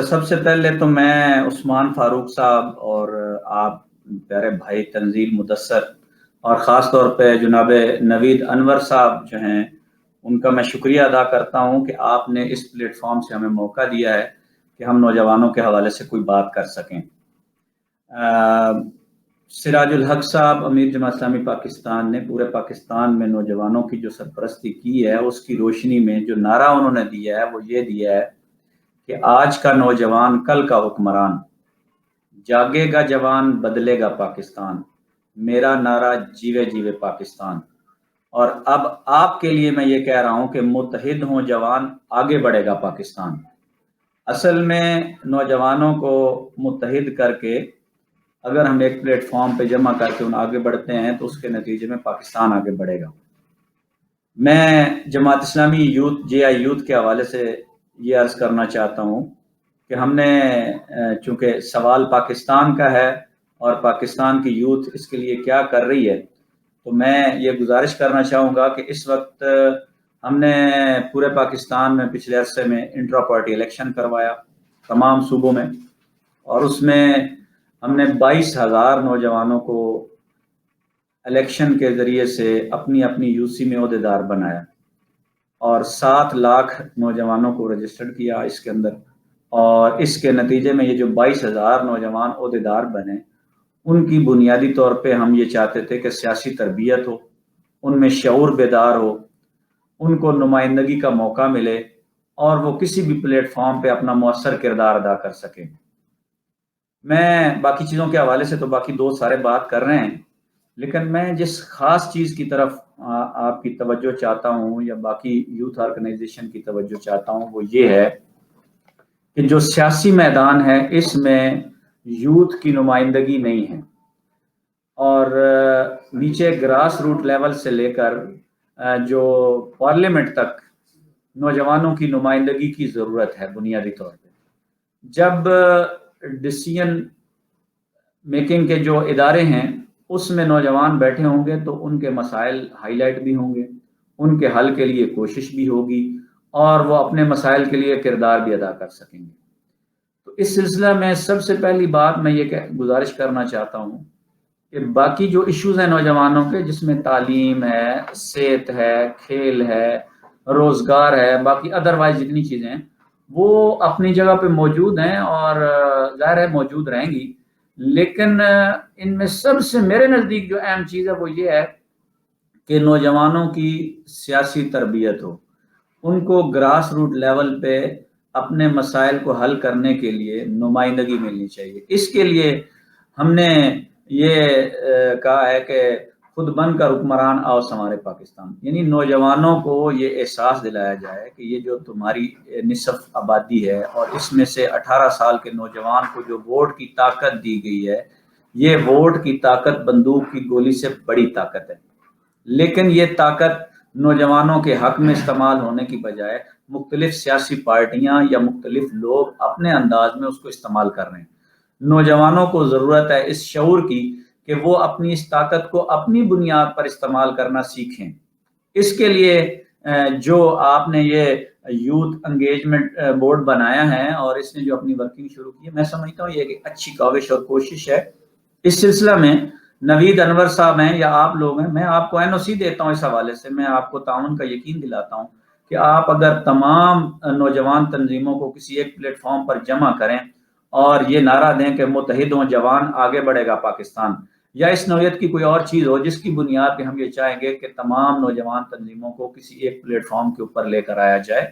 سب سے پہلے تو میں عثمان فاروق صاحب اور آپ پیارے بھائی تنزیل مدثر اور خاص طور پہ جناب نوید انور صاحب جو ہیں ان کا میں شکریہ ادا کرتا ہوں کہ آپ نے اس پلیٹ فارم سے ہمیں موقع دیا ہے کہ ہم نوجوانوں کے حوالے سے کوئی بات کر سکیں۔ سراج الحق صاحب امیر جماعت اسلامی پاکستان نے پورے پاکستان میں نوجوانوں کی جو سرپرستی کی ہے اس کی روشنی میں جو نعرہ انہوں نے دیا ہے وہ یہ دیا ہے کہ آج کا نوجوان کل کا حکمران، جاگے گا جوان بدلے گا پاکستان، میرا نعرہ جیوے جیوے پاکستان۔ اور اب آپ کے لیے میں یہ کہہ رہا ہوں کہ متحد ہوں جوان، آگے بڑھے گا پاکستان۔ اصل میں نوجوانوں کو متحد کر کے اگر ہم ایک پلیٹ فارم پہ جمع کر کے ان آگے بڑھتے ہیں تو اس کے نتیجے میں پاکستان آگے بڑھے گا۔ میں جماعت اسلامی یوتھ JI کے حوالے سے یہ عرض کرنا چاہتا ہوں کہ ہم نے چونکہ سوال پاکستان کا ہے اور پاکستان کی یوتھ اس کے لیے کیا کر رہی ہے، تو میں یہ گزارش کرنا چاہوں گا کہ اس وقت ہم نے پورے پاکستان میں پچھلے عرصے میں انٹرا پارٹی الیکشن کروایا تمام صوبوں میں، اور اس میں ہم نے 22,000 نوجوانوں کو الیکشن کے ذریعے سے اپنی اپنی UC میں عہدیدار بنایا اور 7 لاکھ نوجوانوں کو رجسٹرڈ کیا اس کے اندر۔ اور اس کے نتیجے میں یہ جو 22,000 نوجوان عہدیدار بنے، ان کی بنیادی طور پہ ہم یہ چاہتے تھے کہ سیاسی تربیت ہو، ان میں شعور بیدار ہو، ان کو نمائندگی کا موقع ملے اور وہ کسی بھی پلیٹ فارم پہ اپنا مؤثر کردار ادا کر سکیں۔ میں باقی چیزوں کے حوالے سے تو باقی دوست سارے بات کر رہے ہیں، لیکن میں جس خاص چیز کی طرف آپ کی توجہ چاہتا ہوں یا باقی یوتھ آرگنائزیشن کی توجہ چاہتا ہوں وہ یہ ہے کہ جو سیاسی میدان ہے اس میں یوتھ کی نمائندگی نہیں ہے، اور نیچے گراس روٹ لیول سے لے کر جو پارلیمنٹ تک نوجوانوں کی نمائندگی کی ضرورت ہے بنیادی طور پہ۔ جب ڈیسیژن میکنگ کے جو ادارے ہیں اس میں نوجوان بیٹھے ہوں گے تو ان کے مسائل ہائی لائٹ بھی ہوں گے، ان کے حل کے لیے کوشش بھی ہوگی اور وہ اپنے مسائل کے لیے کردار بھی ادا کر سکیں گے۔ تو اس سلسلہ میں سب سے پہلی بات میں یہ گزارش کرنا چاہتا ہوں کہ باقی جو ایشوز ہیں نوجوانوں کے، جس میں تعلیم ہے، صحت ہے، کھیل ہے، روزگار ہے، باقی ادروائز جتنی چیزیں ہیں وہ اپنی جگہ پہ موجود ہیں اور ظاہر ہے موجود رہیں گی، لیکن ان میں سب سے میرے نزدیک جو اہم چیز ہے وہ یہ ہے کہ نوجوانوں کی سیاسی تربیت ہو، ان کو گراس روٹ لیول پہ اپنے مسائل کو حل کرنے کے لیے نمائندگی ملنی چاہیے۔ اس کے لیے ہم نے یہ کہا ہے کہ خود بن کر حکمران آؤ سنوارے پاکستان، یعنی نوجوانوں کو یہ احساس دلایا جائے کہ یہ جو تمہاری نصف آبادی ہے اور اس میں سے 18 سال کے نوجوان کو جو ووٹ کی طاقت دی گئی ہے، یہ ووٹ کی طاقت بندوق کی گولی سے بڑی طاقت ہے، لیکن یہ طاقت نوجوانوں کے حق میں استعمال ہونے کی بجائے مختلف سیاسی پارٹیاں یا مختلف لوگ اپنے انداز میں اس کو استعمال کر رہے ہیں۔ نوجوانوں کو ضرورت ہے اس شعور کی کہ وہ اپنی اس طاقت کو اپنی بنیاد پر استعمال کرنا سیکھیں۔ اس کے لیے جو آپ نے یہ یوتھ انگیجمنٹ بورڈ بنایا ہے اور اس نے جو اپنی ورکنگ شروع کی ہے، میں سمجھتا ہوں یہ ایک اچھی کاوش اور کوشش ہے۔ اس سلسلہ میں نوید انور صاحب ہیں یا آپ لوگ ہیں، میں آپ کو NOC دیتا ہوں، اس حوالے سے میں آپ کو تعاون کا یقین دلاتا ہوں کہ آپ اگر تمام نوجوان تنظیموں کو کسی ایک پلیٹ فارم پر جمع کریں اور یہ نعرہ دیں کہ متحد ہوں جوان، آگے بڑھے گا پاکستان، یا اس نوعیت کی کوئی اور چیز ہو جس کی بنیاد پہ ہم یہ چاہیں گے کہ تمام نوجوان تنظیموں کو کسی ایک پلیٹ فارم کے اوپر لے کر آیا جائے،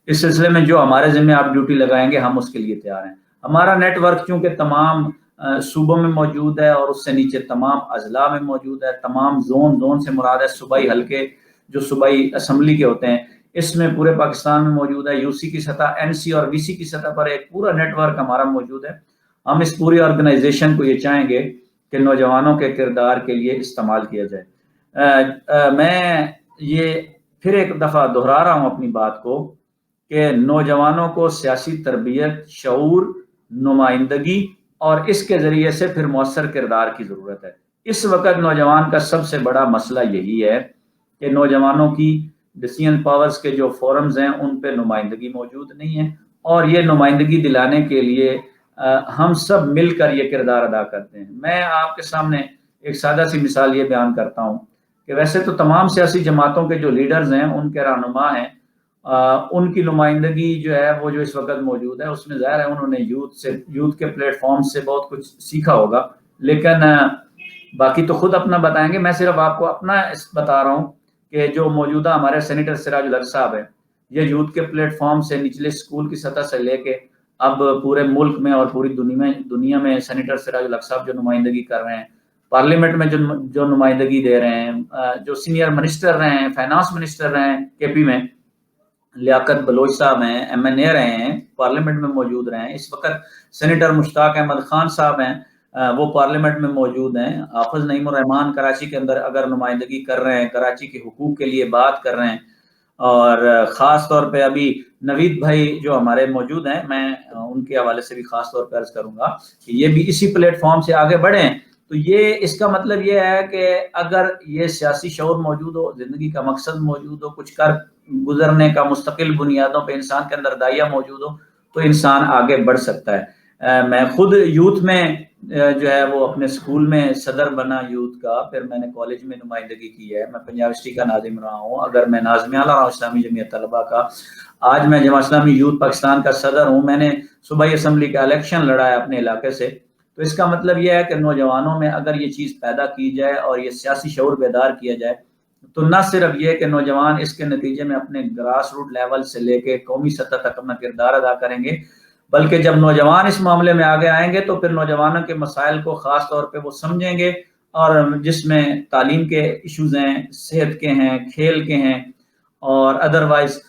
اس سلسلے میں جو ہمارے ذمہ آپ ڈیوٹی لگائیں گے ہم اس کے لیے تیار ہیں۔ ہمارا نیٹ ورک چونکہ تمام صوبوں میں موجود ہے اور اس سے نیچے تمام اضلاع میں موجود ہے، تمام زون سے مراد ہے صوبائی حلقے جو صوبائی اسمبلی کے ہوتے ہیں، اس میں پورے پاکستان میں موجود ہے۔ UC کی سطح، NC اور VC کی سطح پر ایک پورا نیٹ ورک ہمارا موجود ہے۔ ہم اس پوری آرگنائزیشن کو یہ چاہیں گے کہ نوجوانوں کے کردار کے لیے استعمال کیا جائے۔ میں یہ پھر ایک دفعہ دہرا رہا ہوں اپنی بات کو کہ نوجوانوں کو سیاسی تربیت، شعور، نمائندگی اور اس کے ذریعے سے پھر مؤثر کردار کی ضرورت ہے۔ اس وقت نوجوان کا سب سے بڑا مسئلہ یہی ہے کہ نوجوانوں کی ڈیسیژن پاورز کے جو فورمز ہیں ان پہ نمائندگی موجود نہیں ہے، اور یہ نمائندگی دلانے کے لیے ہم سب مل کر یہ کردار ادا کرتے ہیں۔ میں آپ کے سامنے ایک سادہ سی مثال یہ بیان کرتا ہوں کہ ویسے تو تمام سیاسی جماعتوں کے جو لیڈرز ہیں، ان کے رہنما ہیں، ان کی نمائندگی جو ہے وہ جو اس وقت موجود ہے، اس میں ظاہر ہے انہوں نے یوتھ کے پلیٹ فارم سے بہت کچھ سیکھا ہوگا، لیکن باقی تو خود اپنا بتائیں گے۔ میں صرف آپ کو اپنا بتا رہا ہوں کہ جو موجودہ ہمارے سینیٹر سراج الحق صاحب ہیں، یہ یوتھ کے پلیٹ فارم سے نچلے اسکول کی سطح سے لے کے اب پورے ملک میں اور پوری دنیا میں سینیٹر سراج الحق صاحب جو نمائندگی کر رہے ہیں، پارلیمنٹ میں جو نمائندگی دے رہے ہیں، جو سینئر منسٹر رہے ہیں، فائنانس منسٹر رہے ہیں کے پی میں، لیاقت بلوچ صاحب ہیں، ایم این اے رہے ہیں، پارلیمنٹ میں موجود رہے ہیں۔ اس وقت سینیٹر مشتاق احمد خان صاحب ہیں، وہ پارلیمنٹ میں موجود ہیں۔ حافظ نعیم الرحمان کراچی کے اندر اگر نمائندگی کر رہے ہیں، کراچی کے حقوق کے لیے بات کر رہے ہیں، اور خاص طور پہ ابھی نوید بھائی جو ہمارے موجود ہیں، میں ان کے حوالے سے بھی خاص طور پہ عرض کروں گا کہ یہ بھی اسی پلیٹ فارم سے آگے بڑھے ہیں۔ تو یہ اس کا مطلب یہ ہے کہ اگر یہ سیاسی شعور موجود ہو، زندگی کا مقصد موجود ہو، کچھ کر گزرنے کا مستقل بنیادوں پہ انسان کے اندر داعیہ موجود ہو، تو انسان آگے بڑھ سکتا ہے۔ میں خود یوتھ میں جو ہے وہ اپنے سکول میں صدر بنا یوتھ کا، پھر میں نے کالج میں نمائندگی کی ہے، میں پنجاب یونیورسٹی کا ناظم رہا ہوں، اگر میں ناظم اعلیٰ رہا ہوں اسلامی جمعیت طلبہ کا، آج میں جماعت اسلامی یوتھ پاکستان کا صدر ہوں، میں نے صوبائی اسمبلی کا الیکشن لڑا ہے اپنے علاقے سے۔ تو اس کا مطلب یہ ہے کہ نوجوانوں میں اگر یہ چیز پیدا کی جائے اور یہ سیاسی شعور بیدار کیا جائے، تو نہ صرف یہ کہ نوجوان اس کے نتیجے میں اپنے گراس روٹ لیول سے لے کے قومی سطح تک اپنا کردار ادا کریں گے، بلکہ جب نوجوان اس معاملے میں آگے آئیں گے تو پھر نوجوانوں کے مسائل کو خاص طور پہ وہ سمجھیں گے، اور جس میں تعلیم کے ایشوز ہیں، صحت کے ہیں، کھیل کے ہیں، اور ادروائز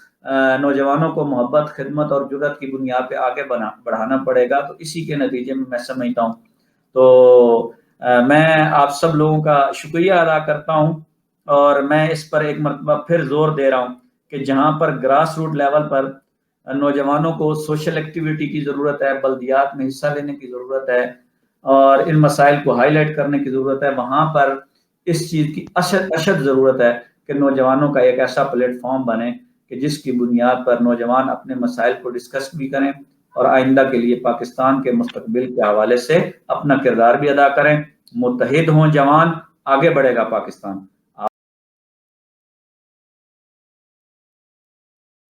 نوجوانوں کو محبت، خدمت اور جرات کی بنیاد پہ آگے بڑھانا پڑے گا۔ تو اسی کے نتیجے میں سمجھتا ہوں، تو میں آپ سب لوگوں کا شکریہ ادا کرتا ہوں، اور میں اس پر ایک مرتبہ پھر زور دے رہا ہوں کہ جہاں پر گراس روٹ لیول پر نوجوانوں کو سوشل ایکٹیویٹی کی ضرورت ہے، بلدیات میں حصہ لینے کی ضرورت ہے، اور ان مسائل کو ہائی لائٹ کرنے کی ضرورت ہے، وہاں پر اس چیز کی اشد ضرورت ہے کہ نوجوانوں کا ایک ایسا پلیٹ فارم بنے کہ جس کی بنیاد پر نوجوان اپنے مسائل کو ڈسکس بھی کریں اور آئندہ کے لیے پاکستان کے مستقبل کے حوالے سے اپنا کردار بھی ادا کریں۔ متحد ہوں جوان، آگے بڑھے گا پاکستان۔